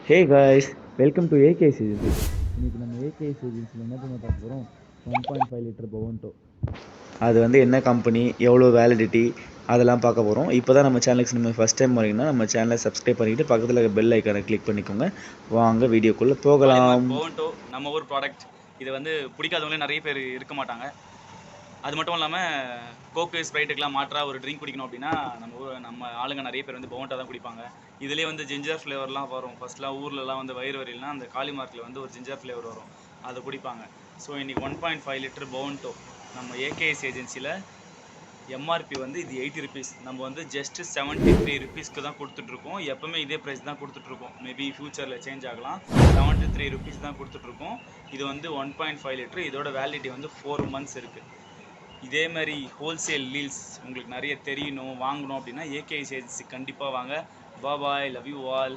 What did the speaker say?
Hey guys, welcome to AKS agency. இன்றைக்கி நம்ம AKS ஏஜென்சியில் என்ன பண்ண பார்க்க போகிறோம்? 1.5 லிட்டர் பவன்டோ. அது வந்து என்ன கம்பெனி, எவ்வளோ வேலிடிட்டி, அதெல்லாம் பார்க்க போகிறோம். இப்போ தான் நம்ம சேனலுக்கு நீங்கள் ஃபஸ்ட் டைம் வரீங்கன்னா நம்ம சேனலை சப்ஸ்கிரைப் பண்ணிவிட்டு பக்கத்தில் இருக்க பெல் ஐக்கானை கிளிக் பண்ணிக்கோங்க. வாங்க வீடியோக்குள்ளே போகலாம். பவன்டோ நம்ம ஊர் ப்ராடக்ட். இது வந்து பிடிக்காதவங்களே நிறைய பேர் இருக்க மாட்டாங்க. அது மட்டும் இல்லாமல் கோக்கு ஸ்ப்ரைட்டுக்கெலாம் மாற்றாக ஒரு ட்ரிங்க் குடிக்கணும் அப்படின்னா நம்ம ஆளுங்க நிறைய பேர் வந்து பவன்டோ தான் குடிப்பாங்க. இதுலேயே வந்து ஜிஞ்சர் ஃப்ளேவர்லாம் வரும். ஃபஸ்ட்லாம் ஊர்லலாம் வந்து வயிறு வரையில்னா அந்த காளி மார்க்கில் வந்து ஒரு ஜிஞ்சர் ஃப்ளேவர் வரும், அதை குடிப்பாங்க. ஸோ இன்றைக்கி 1.5 லிட்டர் பவன்டோ நம்ம ஏகேஎஸ் ஏஜென்சியில் எம்ஆர்பி வந்து இது 80 ருபீஸ். நம்ம வந்து ஜஸ்ட்டு 73 ருபீஸ்க்கு தான் கொடுத்துட்ருக்கோம். எப்போவுமே இதே ப்ரைஸ் தான் கொடுத்துட்ருக்கோம். மேபி ஃப்யூச்சரில் சேஞ்ச் ஆகலாம். 73 ருபீஸ் தான் கொடுத்துட்ருக்கோம். இது வந்து 1.5 லிட்டர். இதோட வேலிடிட்டி வந்து 4 months இருக்குது. இதே மாதிரி ஹோல்சேல் டீல்ஸ் உங்களுக்கு நிறைய தெரியணும், வாங்கணும் அப்படின்னா ஏகேஎஸ் ஏஜென்சி கண்டிப்பாக வாங்க. பாய், லவ் யூ ஆல்.